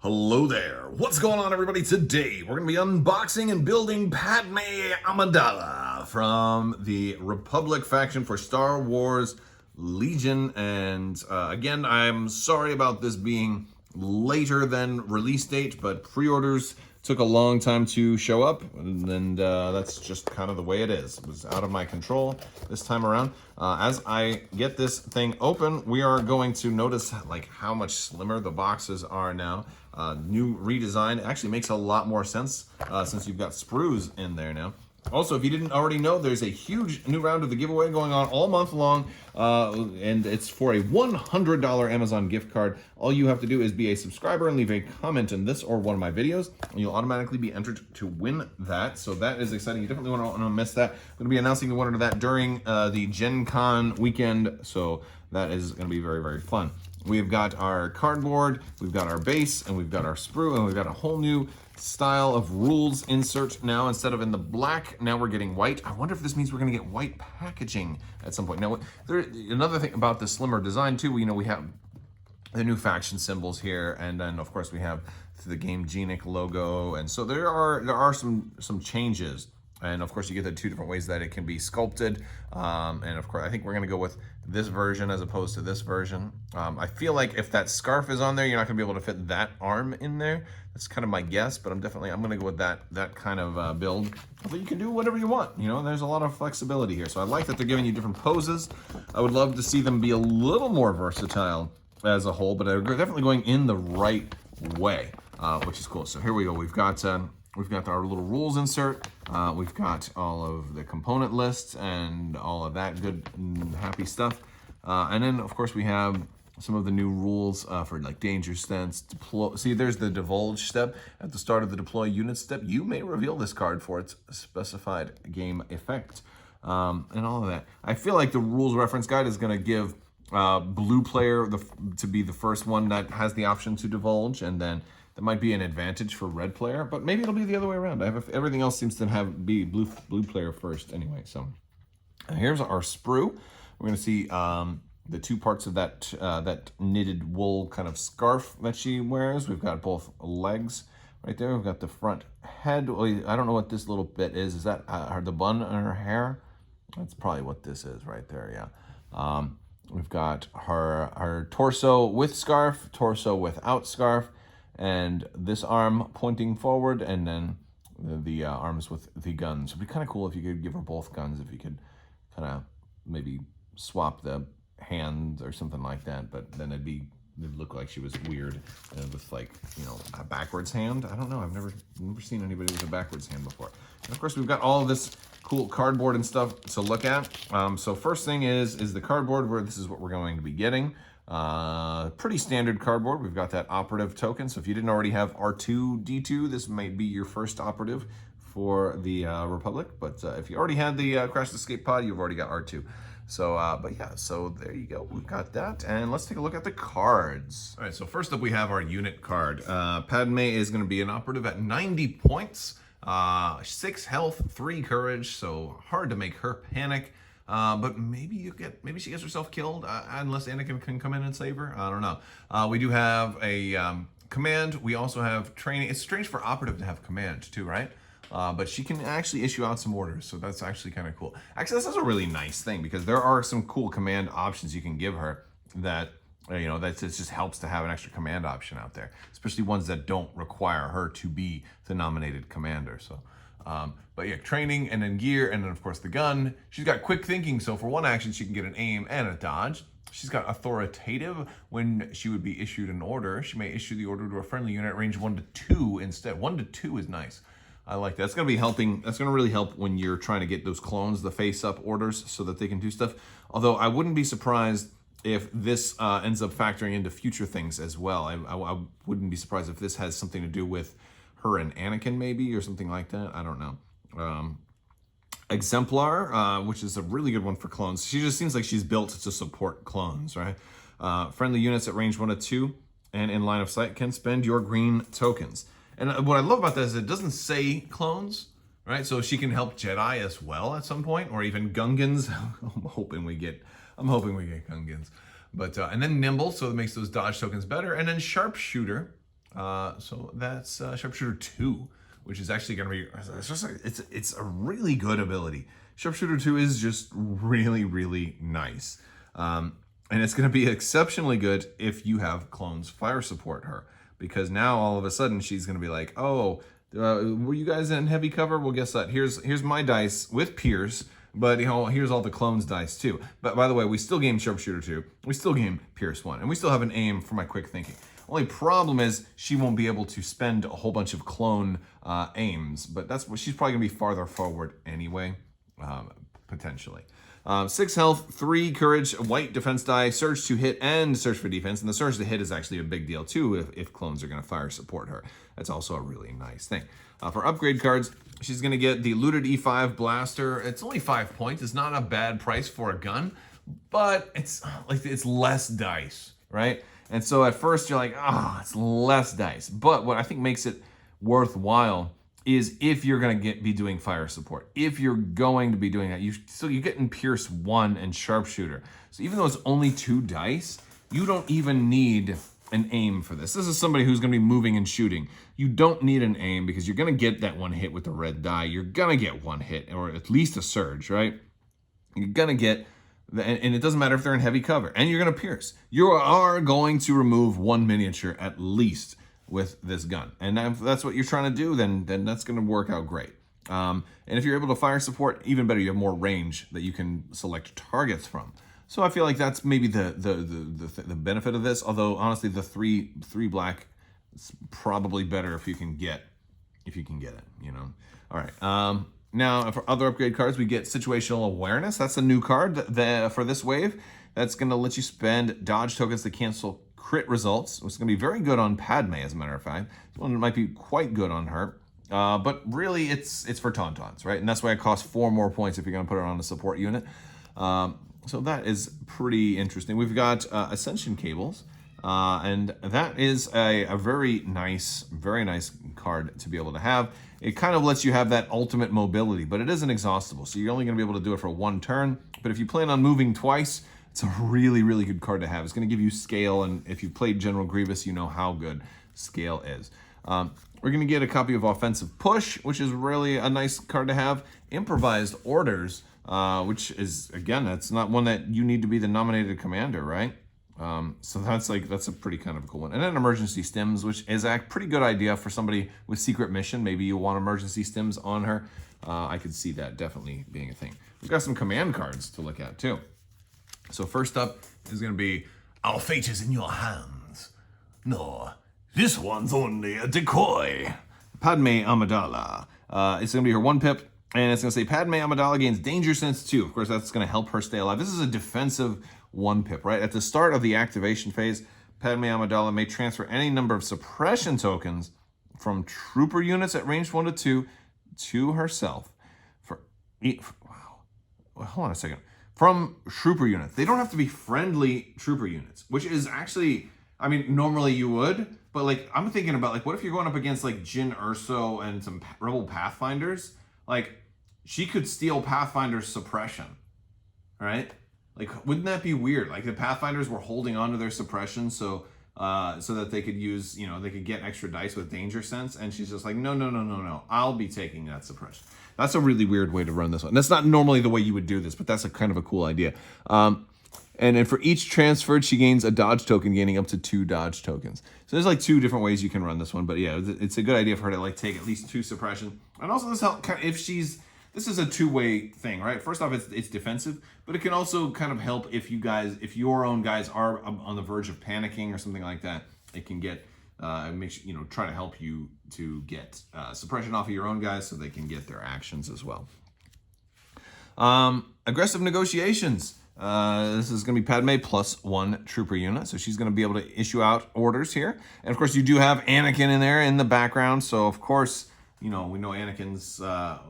Hello there. What's going on, everybody? Today, we're going to be unboxing and building Padme Amidala from the Republic faction for Star Wars Legion. And again, I'm sorry about this being later than release date, but pre-orders took a long time to show up, and that's just kind of the way it is. It was out of my control this time around. As I get this thing open, we are going to notice like how much slimmer the boxes are now. New redesign actually makes a lot more sense since you've got sprues in there now. Also, if you didn't already know, there's a huge new round of the giveaway going on all month long, and it's for a $100 Amazon gift card. All you have to do is be a subscriber and leave a comment in this or one of my videos, and you'll automatically be entered to win that. So that is exciting. You definitely won't want to miss that. I'm going to be announcing the winner of that during the Gen Con weekend, so that is going to be very, very fun. We've got our cardboard, we've got our base, and we've got our sprue, and we've got a whole new style of rules insert now. Instead of in the black, now we're getting white. I wonder if this means we're going to get white packaging at some point. Now, another thing about the slimmer design too, we have the new faction symbols here, and then of course we have the Game Genic logo, and so there are some changes. And of course, you get the two different ways that it can be sculpted. And of course, I think we're going to go with this version as opposed to this version. I feel like if that scarf is on there, you're not going to be able to fit that arm in there. That's kind of my guess, but I'm going to go with that kind of build. But you can do whatever you want. You know, there's a lot of flexibility here. So I like that they're giving you different poses. I would love to see them be a little more versatile as a whole, but they're definitely going in the right way, which is cool. So here we go. We've got our little rules insert. We've got all of the component lists and all of that good and happy stuff. And then, of course, we have some of the new rules for like danger stance, deploy. See, there's the divulge step. At the start of the deploy unit step, you may reveal this card for its specified game effect, and all of that. I feel like the rules reference guide is going to give blue player to be the first one that has the option to divulge, and then that might be an advantage for red player, but maybe it'll be the other way around. Everything else seems to be blue player first anyway. So here's our sprue. We're going to see the two parts of that knitted wool kind of scarf that she wears. We've got both legs right there. We've got the front head. I don't know what this little bit is. Is that the bun on her hair? That's probably what this is right there, yeah. We've got her torso with scarf, torso without scarf, and this arm pointing forward, and then the arms with the guns. It'd be kind of cool if you could give her both guns, if you could kind of maybe swap the hand or something like that, but then it'd look like she was weird with, like, you know, a backwards hand. I don't know, I've never seen anybody with a backwards hand before. And of course, we've got all of this cool cardboard and stuff to look at. So first thing is the cardboard, where this is what we're going to be getting. Pretty standard cardboard. We've got that operative token. So if you didn't already have R2-D2, this might be your first operative for the Republic. But if you already had the Crash Escape Pod, you've already got R2. So, but yeah, so there you go. We've got that. And let's take a look at the cards. All right, so first up we have our unit card. Padme is going to be an operative at 90 points, 6 health, 3 courage. So hard to make her panic. But maybe she gets herself killed unless Anakin can come in and save her. I don't know. We do have a command. We also have training. It's strange for operative to have command too, right? But she can actually issue out some orders, so that's actually kind of cool. Actually, this is a really nice thing because there are some cool command options you can give her that, you know, that it just helps to have an extra command option out there, especially ones that don't require her to be the nominated commander. So, but yeah, training, and then gear, and then of course the gun. She's got quick thinking, so for one action she can get an aim and a dodge. She's got authoritative. When she would be issued an order, she may issue the order to a friendly unit at range 1 to 2 instead. 1 to 2 is nice. I like that. It's going to be helping. That's going to really help when you're trying to get those clones, the face-up orders, so that they can do stuff. Although I wouldn't be surprised if this ends up factoring into future things as well. I wouldn't be surprised if this has something to do with her and Anakin maybe, or something like that. I don't know. Exemplar, which is a really good one for clones. She just seems like she's built to support clones, right? Friendly units at range 1 to 2 and in line of sight can spend your green tokens. And what I love about that is it doesn't say clones, right? So she can help Jedi as well at some point, or even Gungans. I'm hoping we get Gungans. But and then nimble, so it makes those dodge tokens better. And then sharpshooter, So that's Sharpshooter 2, which is actually going to be, it's a really good ability. Sharpshooter 2 is just really, really nice. And it's going to be exceptionally good if you have clones fire support her, because now all of a sudden she's going to be like, oh, were you guys in heavy cover? Well, guess what? Here's my dice with Pierce, but here's all the clones dice too. But by the way, we still game Sharpshooter 2, we still game Pierce 1, and we still have an aim for my quick thinking. Only problem is she won't be able to spend a whole bunch of clone aims, but that's what she's probably gonna be farther forward anyway, potentially. 6 health, 3 courage, white defense die, surge to hit, and surge for defense. And the surge to hit is actually a big deal too if clones are going to fire support her. That's also a really nice thing. For upgrade cards, she's going to get the looted E5 blaster. It's only 5 points. It's not a bad price for a gun, but it's less dice, right? And so at first you're like, it's less dice. But what I think makes it worthwhile is if you're going to be doing fire support. If you're going to be doing that, you're getting Pierce 1 and Sharpshooter. So even though it's only 2 dice, you don't even need an aim for this. This is somebody who's going to be moving and shooting. You don't need an aim because you're going to get that 1 hit with the red die. You're going to get 1 hit, or at least a surge, right? You're going to get, and it doesn't matter if they're in heavy cover, and you're going to pierce. You are going to remove 1 miniature at least with this gun. And if that's what you're trying to do, then that's going to work out great. And if you're able to fire support, even better, you have more range that you can select targets from. So I feel like that's maybe the benefit of this. Although honestly, the three black is probably better if you can get it, you know. All right. Now for other upgrade cards, we get situational awareness. That's a new card for this wave. That's going to let you spend dodge tokens to cancel crit results. It's going to be very good on Padme, as a matter of fact. This one might be quite good on her. But really, it's for Tauntauns, right? And that's why it costs 4 more points if you're going to put it on a support unit. So that is pretty interesting. We've got Ascension Cables. And that is a very nice card to be able to have. It kind of lets you have that ultimate mobility, but it isn't exhaustible. So you're only going to be able to do it for 1 turn. But if you plan on moving twice, it's a really, really good card to have. It's going to give you scale, and if you've played General Grievous, you know how good scale is. We're going to get a copy of Offensive Push, which is really a nice card to have. Improvised Orders, which is, again, that's not one that you need to be the nominated commander, right? So that's a pretty kind of a cool one. And then Emergency Stims, which is a pretty good idea for somebody with Secret Mission. Maybe you want Emergency Stims on her. I could see that definitely being a thing. We've got some command cards to look at, too. So first up is going to be, our fate is in your hands. No, this one's only a decoy. Padme Amidala. It's going to be her 1 pip, and it's going to say Padme Amidala gains Danger Sense 2. Of course, that's going to help her stay alive. This is a defensive 1 pip, right? At the start of the activation phase, Padme Amidala may transfer any number of suppression tokens from trooper units at range 1 to 2 to herself. Wow. Well, hold on a second. From trooper units. They don't have to be friendly trooper units, which is actually, I mean, normally you would, but like, I'm thinking about like, what if you're going up against like Jyn Erso and some Rebel Pathfinders? Like, she could steal Pathfinder's suppression, right? Like, wouldn't that be weird? Like, the Pathfinders were holding on to their suppression so that they could use, they could get extra dice with Danger Sense, and she's just like, no, I'll be taking that suppression. That's a really weird way to run this one. That's not normally the way you would do this, but that's a kind of a cool idea. And then for each transferred, she gains a dodge token, gaining up to 2 dodge tokens. So there's like 2 different ways you can run this one, but yeah, it's a good idea for her to like take at least 2 suppression. And also this help this is a 2-way thing, right? First off, it's defensive, but it can also kind of help if your own guys are on the verge of panicking or something like that. It can get try to help you to get suppression off of your own guys so they can get their actions as well. Aggressive Negotiations. This is going to be Padme plus 1 trooper unit, so she's going to be able to issue out orders here. And of course, you do have Anakin in there in the background, so of course, we know Anakin's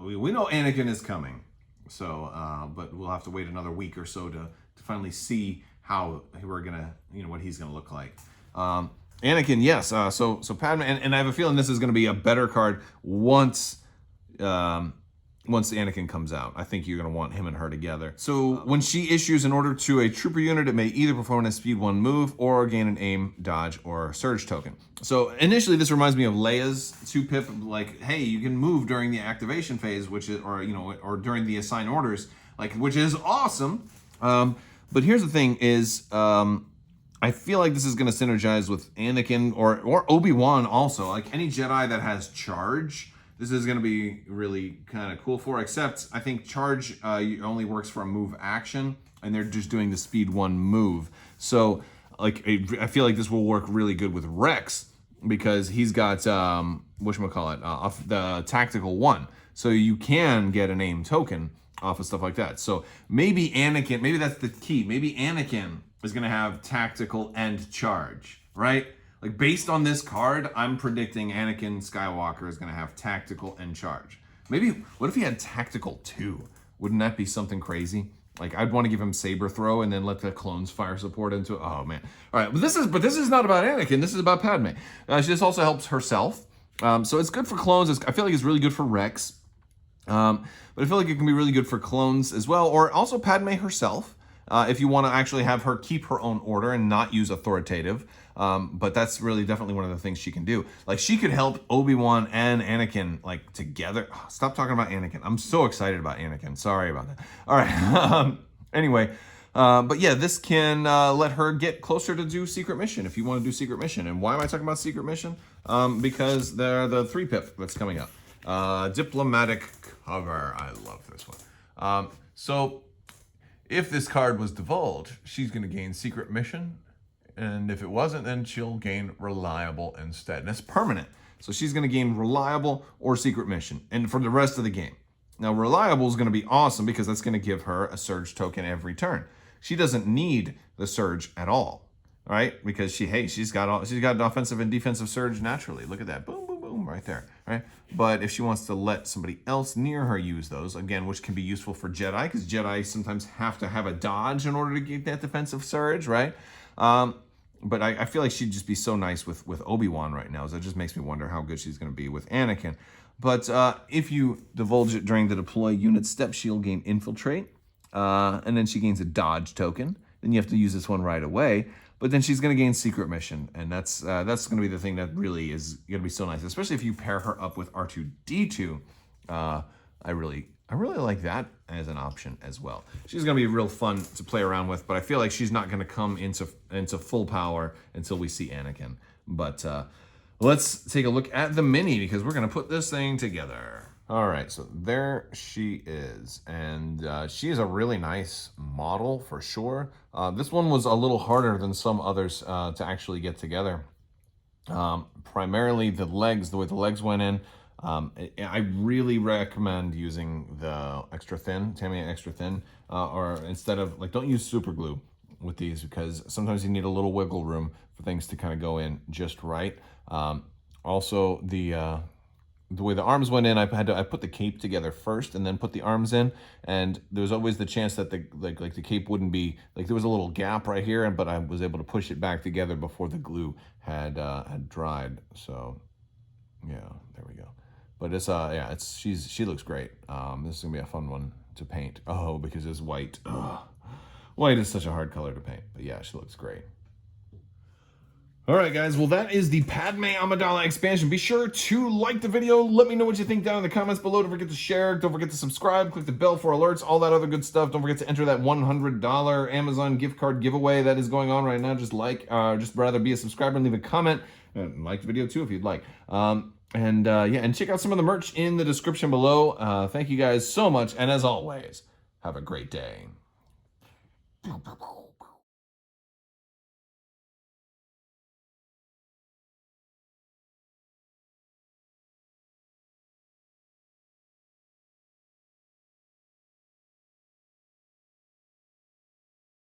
we know Anakin is coming. So, but we'll have to wait another week or so to finally see how we're gonna, what he's gonna look like. Anakin, yes. So Padme, and I have a feeling this is going to be a better card once once Anakin comes out. I think you're going to want him and her together. So when she issues an order to a trooper unit, it may either perform a speed 1 move or gain an aim, dodge, or surge token. So initially this reminds me of Leia's 2-pip, like, hey, you can move during the activation phase, which is, or during the assign orders, like, which is awesome. But here's the thing is, I feel like this is going to synergize with Anakin or Obi-Wan also. Like any Jedi that has charge, this is going to be really kind of cool for, except I think charge only works for a move action, and they're just doing the speed 1 move. So like I feel like this will work really good with Rex because he's got, whatchamacallit, off the tactical 1. So you can get an aim token off of stuff like that. So maybe Anakin, maybe that's the key. Maybe Anakin is going to have tactical and charge, right? Like based on this card, I'm predicting Anakin Skywalker is going to have tactical and charge. Maybe, what if he had tactical too? Wouldn't that be something crazy? Like I'd want to give him saber throw and then let the clones fire support into it. Oh man. All right, but this is not about Anakin. This is about Padme. This also helps herself. So it's good for clones. I feel like it's really good for Rex. But I feel like it can be really good for clones as well, or also Padme herself. If you want to actually have her keep her own order and not use authoritative. But that's really definitely one of the things she can do. Like she could help Obi-Wan and Anakin like together. Oh, stop talking about Anakin. I'm so excited about Anakin. Sorry about that. All right. Anyway, but yeah, this can let her get closer to do secret mission if you want to do secret mission. And why am I talking about secret mission? Because they're the 3-pip that's coming up. Diplomatic cover. I love this one. So if this card was divulged, she's going to gain secret mission. And if it wasn't, then she'll gain reliable instead. And it's permanent. So she's going to gain reliable or secret mission. And for the rest of the game. Now, reliable is going to be awesome because that's going to give her a surge token every turn. She doesn't need the surge at all, right? Because she's got an offensive and defensive surge naturally. Look at that. Boom, boom, boom, right there, right? But if she wants to let somebody else near her use those, again, which can be useful for Jedi, because Jedi sometimes have to have a dodge in order to get that defensive surge, right? But I feel like she'd just be so nice with Obi-Wan right now. So it just makes me wonder how good she's going to be with Anakin. But if you divulge it during the deploy unit step, she'll gain infiltrate. And then she gains a dodge token. Then you have to use this one right away. But then she's going to gain secret mission. And that's going to be the thing that really is going to be so nice. Especially if you pair her up with R2-D2. I really like that as an option as well. She's going to be real fun to play around with, but I feel like she's not going to come into full power until we see Anakin. But let's take a look at the mini because we're going to put this thing together. All right, so there she is, and she is a really nice model for sure. This one was a little harder than some others to actually get together. Primarily the legs, the way the legs went in. I really recommend using the extra thin, Tamiya extra thin, or instead of, like, don't use super glue with these because sometimes you need a little wiggle room for things to kind of go in just right. Also, the way the arms went in, I put the cape together first and then put the arms in, and there was always the chance that the cape wouldn't be, like, there was a little gap right here, but I was able to push it back together before the glue had dried. So yeah, there we go. But it's yeah, she looks great. This is gonna be a fun one to paint. Oh, because it's white. Ugh. White is such a hard color to paint. But yeah, she looks great. All right, guys. Well, that is the Padme Amidala expansion. Be sure to like the video. Let me know what you think down in the comments below. Don't forget to share. Don't forget to subscribe. Click the bell for alerts. All that other good stuff. Don't forget to enter that $100 Amazon gift card giveaway that is going on right now. Just rather be a subscriber and leave a comment. And like the video too if you'd like. And check out some of the merch in the description below. Thank you guys so much. And as always, have a great day.